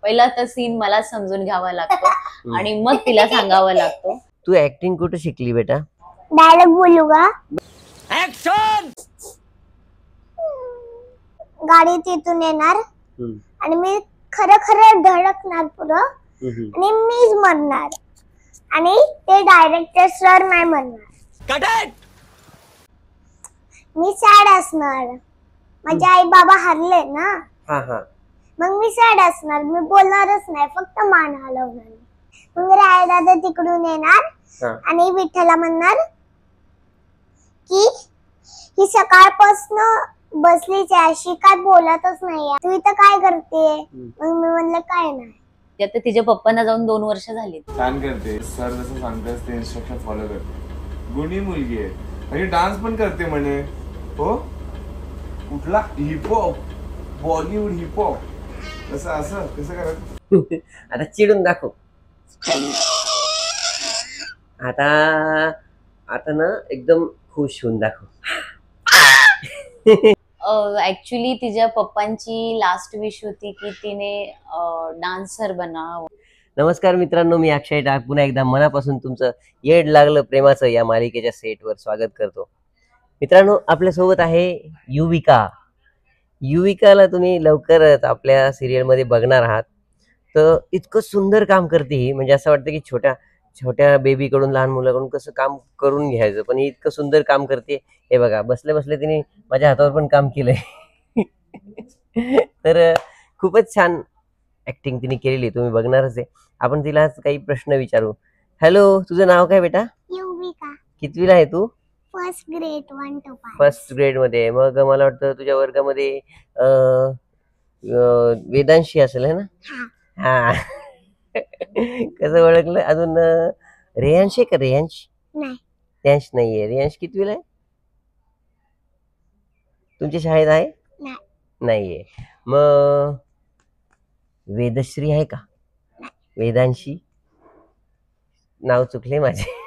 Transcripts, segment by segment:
पहिला तर सीन मला समजून घ्यावा लागतो आणि मग तिला सांगावं लागतो. तू ऍक्टिंग कुठे शिकली बेटा? डायलॉग बोलू का? ऍक्शन. गाडी तिथून येणार आणि मी खरं खरं धडकणार पुढं आणि मीच मरणार आणि ते डायरेक्टर सर नाही मरणार. मी सॅड असणार. माझे आई बाबा हरले ना, मग मी सॅड असणार. मी बोलणारच नाही, फक्त मान हलवणार. मग राय दादा तिकडून येणार आणि विठ्ठला म्हणणार की ही सकाळपासून बसलीच आहे, अशी काय बोलतच नाही, तू इथं काय करते? मग मी म्हणलं काय नाही. आता तिच्या पप्पांना जाऊन 2 वर्ष झाली. छान करते सर, जसं सांगतात ते इन्स्ट्रक्शन फॉलो करते. गुणी मुलगी आहे आणि डान्स पण करते म्हणे. हो, कुठला हिपहॉप, बॉलिवूड हिपहॉप, कसं असं कसं करायचं? आता चिडून दाखव. आता ना एकदम खुश होऊन दाखव. ऍक्च्युली तिच्या पप्पांची लास्ट विश होती की तिने डान्सर बनावं. नमस्कार मित्रांनो, मी अक्षय डाग पुन्हा एकदा मनापासून तुमचं येड लागलं प्रेमाचं या मालिकेच्या सेटवर स्वागत करतो. मित्रांनो, आपल्या सोबत आहे युविका. युविकाला तुम्ही लवकरच आपल्या सिरियल मध्ये बघणार आहात. तर इतकं सुंदर काम करते ही, म्हणजे असं वाटतं की छोट्या छोट्या बेबीकडून, लहान मुलाकडून कसं काम करून घ्यायचं, पण ही इतकं सुंदर काम करते. हे बघा, बसले बसले तिने माझ्या हातावर पण काम केलंय. तर खूपच छान ऍक्टिंग तिने केलेली, तुम्ही बघणारच आहे. आपण तिला काही प्रश्न विचारू. हॅलो, तुझं नाव काय बेटा? युविका. कितवीला आहे तू? First grade 1 to 5. First grade मध्ये. मग मला वाटतं तुझ्या वर्गामध्ये वेदांशी असेल है ना? हा. कसं ओळखलं? अजून रेयांश आहे का? रेयांश नाही. रेयांश नाहीये. रेयांश कितवीला आहे? तुमच्या शाळेत आहे? नाहीये. मग वेदश्री आहे का? वेदांशी? नाव चुकले माझे.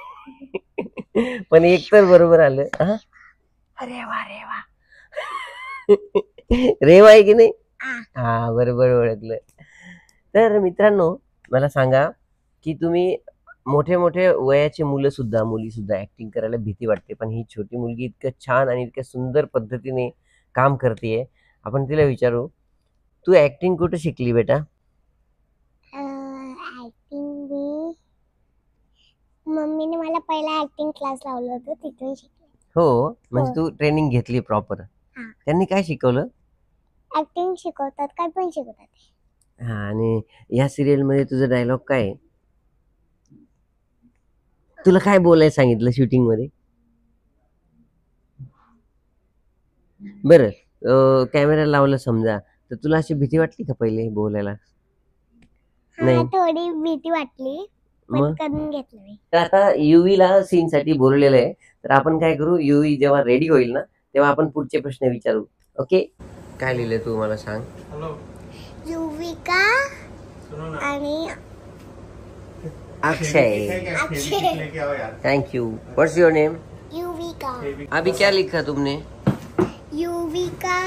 पण एक तर बरोबर आलं. अरे वा रे वा. रेवा आहे की नाही? हा, बरोबर ओळखलं. तर मित्रांनो, मला सांगा की तुम्ही मोठे मोठे वयाचे मुली सुद्धा ऍक्टिंग करायला भीती वाटते, पण ही छोटी मुलगी इतकं छान आणि इतक्या सुंदर पद्धतीने काम करते. आपण तिला विचारू, तू ऍक्टिंग कुठे शिकली बेटा? ऍक्टिंग मम्मीने मला पहिला ऍक्टिंग क्लास लावलं होतं, तिथून शिकले. हो, म्हणजे तू ट्रेनिंग घेतली प्रॉपर. त्यांनी काय शिकवलं? ऍक्टिंग शिकवतात, काय पण शिकवतात. हा, आणि या सिरियल मध्ये तुझा डायलॉग काय आहे? तुला काय बोलायला सांगितलं शूटिंग मध्ये? बरं, कॅमेरा लावला समजा, तर तुला अशी भीती वाटली का पहिले बोलायला? नाही, थोडी भीती वाटली, पण करून घेतलं मी. तर आता युवीला सीन साठी बोललेलं आहे, तर आपण काय करू, युवी जेव्हा रेडी होईल ना तेव्हा आपण पुढचे प्रश्न विचारू. ओके? काय लिहिलंय तू मला सांग. युविका आणि Akshay. Thank you. What's your name? Yuvika. अभी क्या लिखा तुमने? युविका,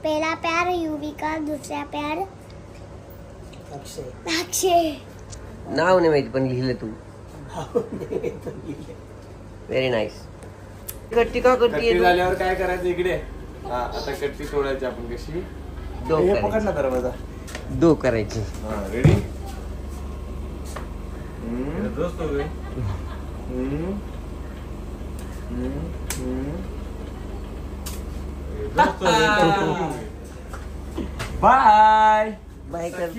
पहला प्यार युविका, दूसरा प्यार अक्षय. नाव नाही माहिती पण लिहिलं तू. Very nice. कट्टी का करते? झाल्यावर काय करायचं इकडे? आता कट्टी तोडायची आपण कशी? पकडला दरवाजा. दो करायची. रेडी? बाय बाय कर.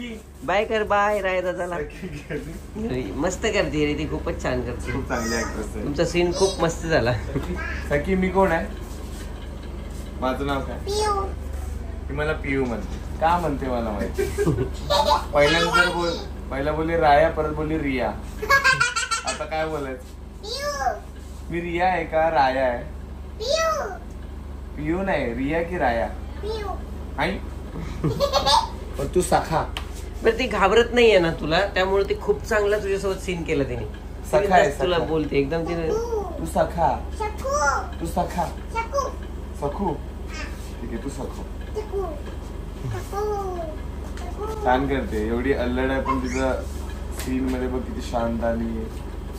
बाय कर. बाय राय दादाला. मस्त करते रे ती, खूपच छान करते. खूप चांगली ऍक्ट्रेस आहे. तुमचा सीन खूप मस्त झाला. सखी, मी कोण आहे? माझं नाव काय? पियू. ती मला पियू म्हणते. का म्हणते मला माहिती. पहिला बोलली राया, परत बोलली रिया. आता काय बोलायचं? मी रिया आहे का राया आहे? पियू नाही, रिया की राया? आई. पण तू सखा. पण ती घाबरत नाहीये ना तुला, त्यामुळे ती खूप चांगला तुझ्यासोबत सीन केला तिने. सखा आहे, तुला बोलते एकदम तिने. तू सखा. तू सखा. सखू. ठीक आहे, तू सखू. छान करते, एवढी अल्लड आहे पण तिचं सीन मध्ये बघ किती शांत आणि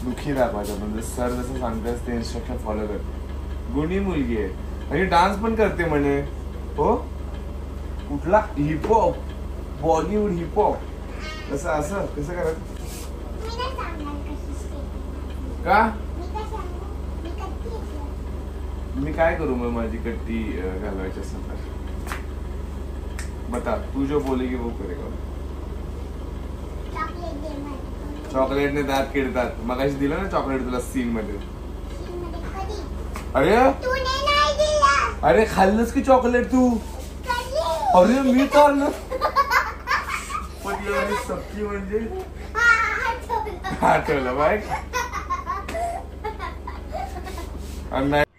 दुःखी दाखवायचं. म्हणजे सर जसं सांगतात ते इन्स्ट्रक्शन फॉलो करते. गुणी मुलगी आहे आणि डान्स पण करते म्हणे. हो, कुठला हिपहॉप, बॉलिवूड हिपहॉप, कसं असं कसं करत का? मी काय करू मग माझी कट्टी घालवायची असेल तर बता, तू जो बोलेगी वो करेगा. चॉकलेटने दात किडतात. मगाशी दिलं ना चॉकलेट तुला सीन मध्ये. अरे अरे खाल्लंस की चॉकलेट तू? अरे मी चाललं पण सक्की म्हणजे आठवलं बाय.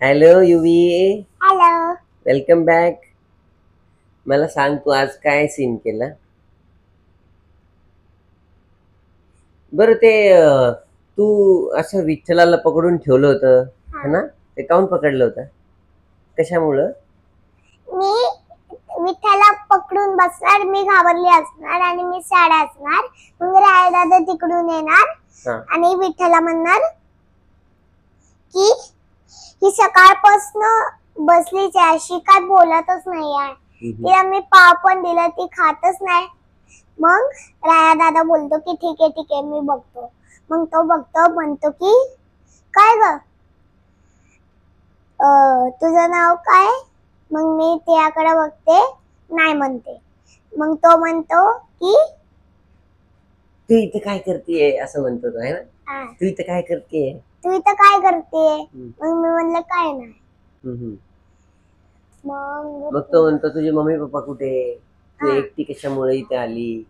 हॅलो युवी, हॅलो. Welcome back. मला सांग, तू आज काय सीन केला? बरं, ते तू असं विठ्ठलाला पकडून ठेवलं होतं है ना? ते काऊन पकडलं होतं? कशामुळं? मी विठ्ठला पकडून बसणार, मी घाबरली असणार आणि मी सॅड असणार. मग राय दादा तिकडून येणार आणि विठ्ठला म्हणणार की ही सकाळपासून बसलीच आहे, अशी काय बोलतच नाही आहे. तिला मी पाव पण दिला, ती खातच नाही. मग राया दादा बोलतो की ठीक आहे मी बघतो. मग तो बघतो, म्हणतो की काय ग, तुझं नाव काय? मग मी त्याकडे बघते, नाही म्हणते. मग तो म्हणतो की तू इथे काय करतेय असं म्हणतो तो, है ना? तू इथे काय करतेय? तू इथं काय करते? मग मी म्हणलं काय नाही. मग तो म्हणतो तुझे मम्मी पप्पा कुठे? तू एकटी कशामुळे इथे आली?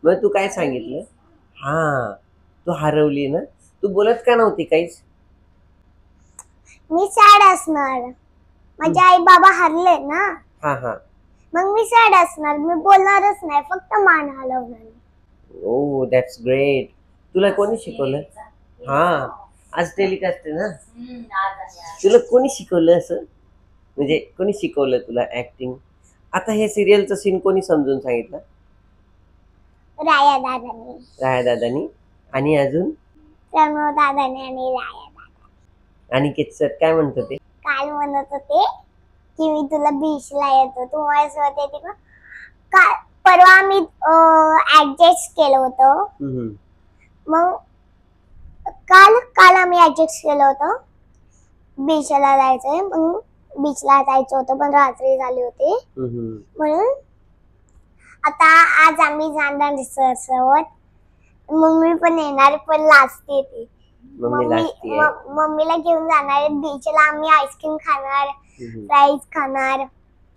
मग तू काय सांगितलं? हा, तू हरवली ना. तू बोलत का नव्हती काहीच? मी सॅड असणार, माझे आई बाबा हरले ना. हा हा. मग मी सॅड असणार, मी बोलणारच नाही, फक्त मान हलवणार. ओ दॅट्स ग्रेट. तुला कोणी शिकवलं? हा, आज टेलिकास्ट आहे ना. तुला कोणी शिकवलं असं? म्हणजे कोणी शिकवलं तुला ऍक्टिंग? आता हे सिरियलचं सीन कोणी समजून सांगितलं? राया दादानी. राया दादानी. आणि अजून प्रणव दादानी आणि राया दादा. आणि सर काय म्हणत होते? काल म्हणत होते की मी तुला बीचला येतो, तू माझ्यासोबत येते का? काल परवा मी ऍडजस्ट केलं होतं. मग काल आम्ही ऍडजस्ट केलं होतं बीचला जायचंय. मग बीचला जायचं होतं पण रात्री झाली होती, म्हणून आता आज आम्ही जाणार सर सोबत. मम्मी पण येणार, पण लास्ट येते. मम्मीला घेऊन जाणार बीचला. आम्ही आईस्क्रीम खाणार, फ्राईज खाणार,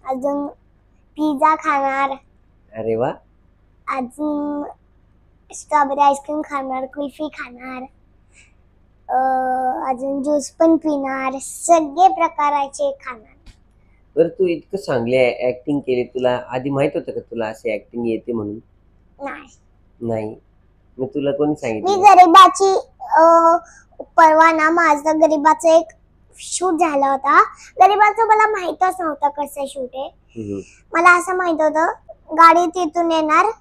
अजून पिझ्झा खाणार. अरे वा. अजून स्ट्रॉबेरी आईस्क्रीम खाणार, कुल्फी खाणार, अजून ज्यूस पण पिणार, सगळे प्रकाराचे खाणार. बरं, तू इतकं चांगली ऍक्टिंग केली, तुला आधी माहित होतं का तुला असे ऍक्टिंग येते म्हणून? नाही. मग तुला कोणी सांगितलं? मी गरीबाची परवा ना माझं गरीबाचं एक शूट झाला होता. गरीबाचं मला माहितच नव्हतं कसं शूट आहे. मला असं माहित होतं गाडी तिथून येणार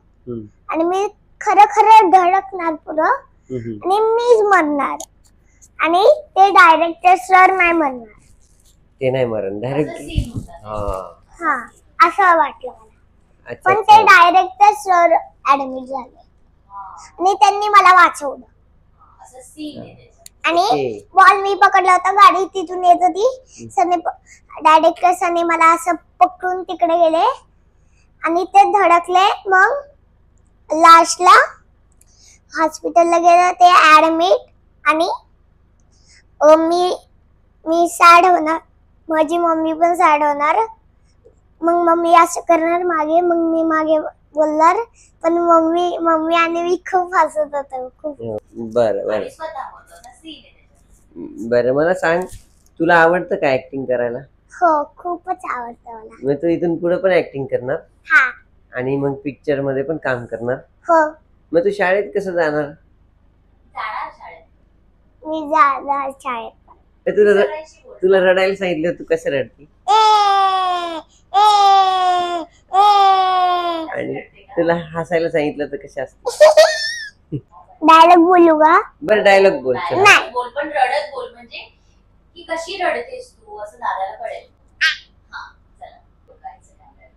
आणि मी खरं धडकणार पुढं आणि मीच मरणार आणि ते डायरेक्टर सर नाही मरणार. ते नाही मरण डायरेक्ट. हा, असं वाटलं मला. पण ते डायरेक्टर सर ऍडमिट झाले आणि त्यांनी मला वाचवलं. आणि बॉल मी पकडला होता, गाडी तिथून येत होती. डायरेक्टर सरने मला असं पकडून तिकडे गेले आणि ते धडकले. मग लास्टला हॉस्पिटलला गेलं, ते ऍडमिट. आणि मी सॅड होणार, माझी मम्मी पण सॅड होणार. मग मम्मी असं करणार मागे, मग मी मागे बोलणार. पण मम्मी आणि मी खूप हसत होतो, खूप. बरं, मला सांग, तुला आवडतं का ऍक्टिंग करायला? हो, खूपच आवडतं मला. मग तू इथून पुढे पण ऍक्टिंग करणार? हा. आणि मग पिक्चर मध्ये पण काम करणार? हो. मग तू शाळेत कसं जाणार? मी जाणार शाळेत. तुला रडायला सांगितलं, तू कसं रडती? तुला हसायला सांगितलं तर कशा असते? डायलॉग बोलू का? बरं डायलॉग बोल. नाही. बोल पण रडत बोल, म्हणजे की कशी रडतेस तू असं दादाला कळेल. हा चला बोलायचं काय.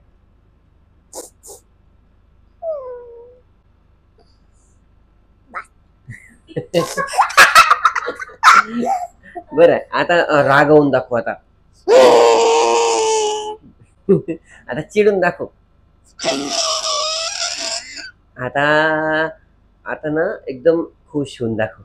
बरं आता रागवून दाखव. आता आता चिडून दाखव. आता आता ना एकदम खुश होऊन दाखव.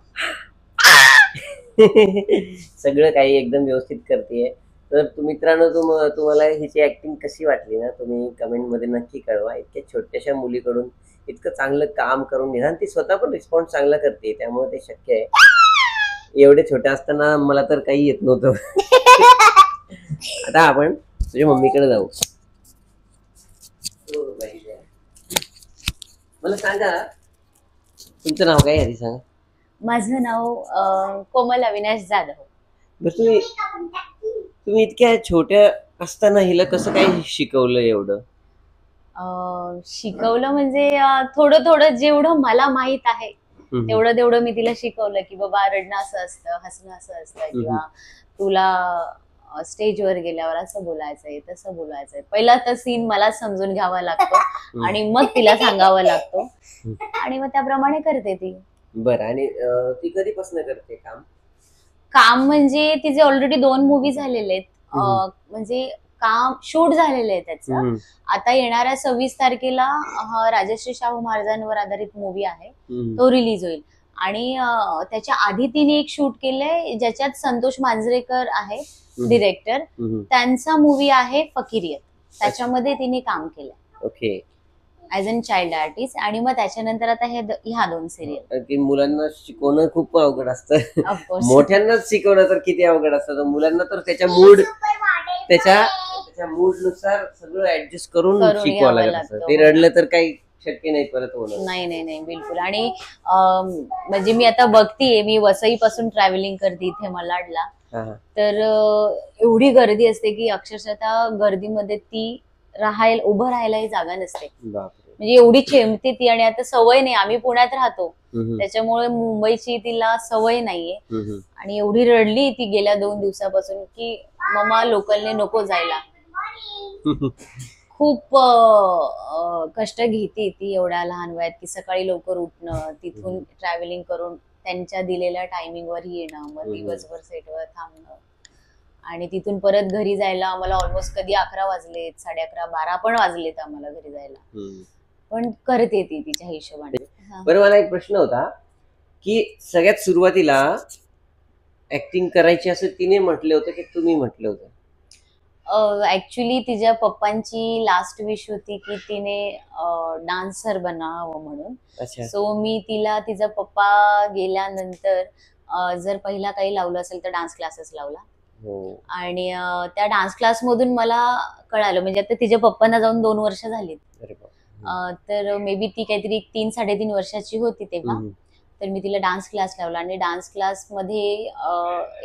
सगळं काही एकदम व्यवस्थित करतेय. तर मित्रांनो तुम्हाला हिची ऍक्टिंग कशी वाटली ना, तुम्ही कमेंट मध्ये नक्की कळवा. इतक्या छोट्याशा मुलीकडून इतकं चांगलं काम करून घेणार, ती स्वतः पण रिस्पॉन्स चांगला करते, त्यामुळे ते शक्य आहे. एवढे छोटे असताना मला तर काही येत नव्हतं. आता आपण तुझ्या मम्मीकडे जाऊ. मला सांगा तुमचं नाव काय आधी सांगा. माझं नाव कोमल अविनाश जाधव. बरं तुम्ही इतक्या छोट्या असताना हिला कसं काय शिकवलं एवढं? शिकवलं म्हणजे थोडं थोडं जेवढं मला माहित आहे तेवढं मी तिला शिकवलं की बाबा रडणं असं असतं, हसणं असं असतं, किंवा तुला स्टेजवर गेल्यावर असं बोलायचंय तसं बोलायचंय. पहिला तर सीन मला समजून घ्यावा लागतो आणि मग तिला सांगावं लागतो आणि मग त्याप्रमाणे करते ती. बरं आणि ती कधीपासून करते काम म्हणजे तिचे ऑलरेडी 2 मूवी झालेले आहेत. म्हणजे काम शूट झालेलं आहे त्याचं. आता येणाऱ्या 26 तारखेला राजश्री शाहू महाराजांवर आधारित मूवी आहे, तो रिलीज होईल. आणि त्याच्या आधी तिने एक शूट केलंय ज्याच्यात संतोष मांजरेकर आहे डिरेक्टर. त्यांचा मूवी आहे फकीरियत, त्याच्यामध्ये तिने काम केलंय. Okay. As an child artist. आणि मग त्याच्यानंतर आता ह्या 2 सिरियल. मुलांना शिकवणं खूप अवघड असतं. मोठ्यांनाच शिकवणं तर किती अवघड असतं, मुलांना तर त्याच्या मूडनुसार सगळं ऍडजस्ट करून शिकवावं लागत असतं. ते रडलं तर काही शक्य नाही परत होणं. नाही बिलकुल. आणि म्हणजे मी आता बघतीये, मी वसई पासून ट्रॅव्हलिंग करते इथे मलाडला, तर एवढी गर्दी असते की अक्षरशः त्या गर्दीमध्ये ती उभं राहायलाही जागा नसते. म्हणजे एवढी चेंबते ती. आणि आता सवय नाही, आम्ही पुण्यात राहतो त्याच्यामुळे मुंबईची तिला सवय नाहीये. आणि एवढी रडली ती गेल्या 2 दिवसापासून की मम्मा लोकलने नको जायला. खूप कष्ट घेते ती एवढ्या लहान वयात, की सकाळी लवकर उठणं, तिथून ट्रॅव्हलिंग करून त्यांच्या दिलेल्या टायमिंगवर येणं, मग दिवसभर सेटवर थांबणं, आणि तिथून परत घरी जायला आम्हाला ऑलमोस्ट कधी 11 वाजलेत, 11:30, 12 पण वाजलेत आम्हाला घरी जायला. पण करते ती तिच्या हिशोबाने. बरं मला एक प्रश्न होता की सगळ्यात सुरुवातीला ऍक्टिंग करायची असं तिने म्हटलं होतं की तुम्ही म्हटलं होतं? ऍक्च्युली तिच्या पप्पांची लास्ट विश होती की तिने डान्सर बनावं म्हणून. सो मी तिला तिचा पप्पा गेल्यानंतर जर पहिला काही लावलं असेल तर डान्स क्लासेस लावला. आणि त्या डान्स क्लास मधून मला कळालं, म्हणजे आता तिच्या पप्पांना जाऊन 2 वर्ष झालीत, तर मे बी ती काहीतरी 3-3.5 वर्षाची होती तेव्हा. तर मी तिला डान्स क्लास लावला आणि डान्स क्लास मध्ये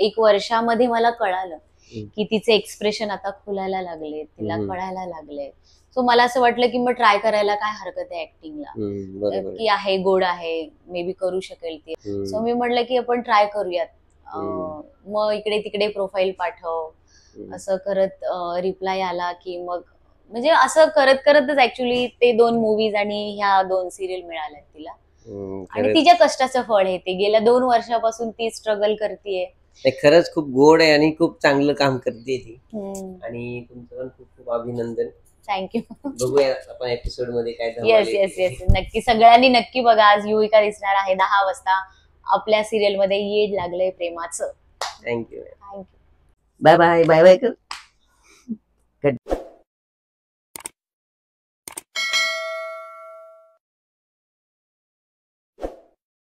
1 वर्षामध्ये मला कळालं की तिचे एक्सप्रेशन आता खुलायला लागले, तिला कळायला लागले. सो मला असं वाटलं की मग ट्राय करायला काय हरकत आहे ऍक्टिंगला, की आहे गोड आहे, मे बी करू शकेल ती. सो मी म्हटलं की आपण ट्राय करूयात. मग इकडे तिकडे प्रोफाईल पाठव, असं करत रिप्लाय आला की मग म्हणजे असं करत करतच ऍक्च्युली ते 2 मूवीज आणि ह्या 2 सिरियल मिळाल्या तिला. आणि तिच्या कष्टाचं फळ आहे ते. गेल्या 2 वर्षापासून ती स्ट्रगल करतेय. खरंच खूप गोड आहे आणि खूप चांगलं काम करते ती. आणि तुमचं पण खूप खूप अभिनंदन. थँक्यू. बघूया आपण एपिसोड मध्ये काय. येस नक्की, सगळ्यांनी नक्की बघा. आज युविका दिसणार आहे 10 वाजता आपल्या सिरियल मध्ये येड लागलंय प्रेमाचं. Thank you. Bye bye. Bye bye कर.